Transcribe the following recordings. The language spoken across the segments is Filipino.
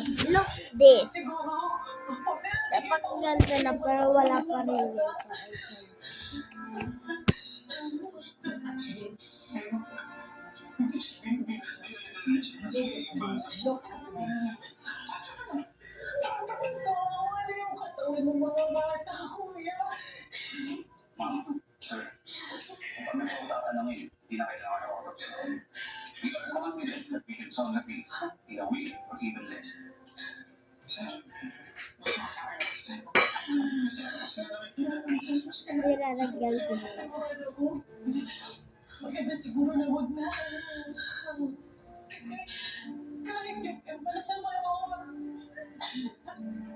Look this. Napakaganda na pero wala pa rin yung Look at this. Hindi na kailangan ng oras. We are confident that we can solve the case in a week or even less. Nilalagyan ko na. Maganda siguro na huwag na. Kasi, kahit yung para sa mayon.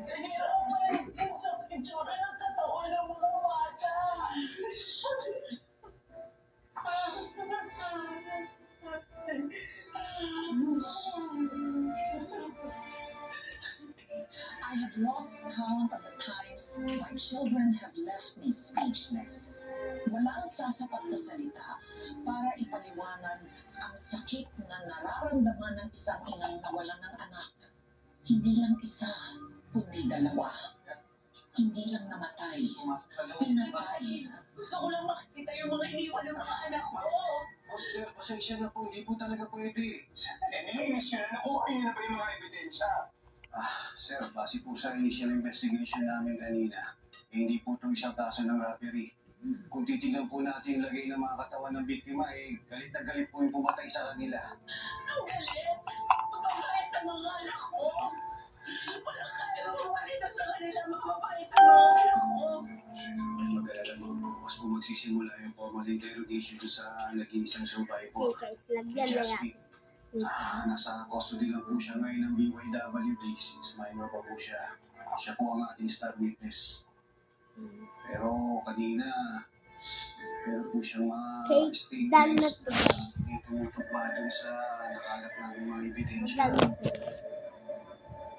Nahihirapan din sa picture ng katawan ng mga bata. I have lost count of the times my children have left me speechless. Walang sasapat na salita para ipaliwanag ang sakit na nararamdaman ng isang inang nawalan ng anak. Hindi lang isa, kundi dalawa. Hindi lang namatay, pinatay. Gusto ko lang makikita yung mga iniwan ng mga anak ko. Sir, pasensya na po. Hindi po talaga pwede. Nilinis nyo na. Nakuha nyo na ba yung mga ebidensya? Sir, base po sa initial investigation namin kanina, hindi po ito isang kaso ng robbery. Kung titignan po natin yung lagay ng mga katawan ng biktima, galit na galit po yung pumatay sa kanila. Ang galit! Mababait ang mga anak ko! Walang kaya mawalit na sa kanila mababait ang mga anak ko! Mag-alala mo, bukas po magsisimula yung formal interrogation sa nag-iisang survivor. Okay guys, lagyan na yan. Nasa custody lang po siya ngayon ng BYWD since minor pa po siya. Siya po ang ating star witness. Pero kanina, meron po siyang mga done na to. Tumutugma dun sa nakalap namin mga ebidensya. Done to.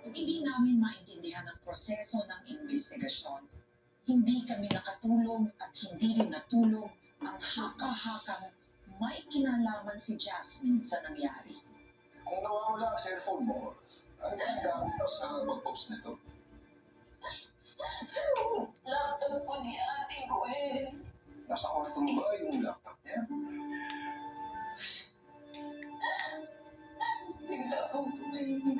Hindi namin maintindihan ang proseso ng investigasyon. Hindi kami nakatulong at hindi rin natulong ang haka-hakang may kinalaman si Jasmine sa nangyari. Kung nawawala ang cellphone mo, ano ang gamit mo sa mag-post nito? Laptop po ni Ate Gwen. Nasa kwarto mo ba yung laptop niya? Bigla akong tumingin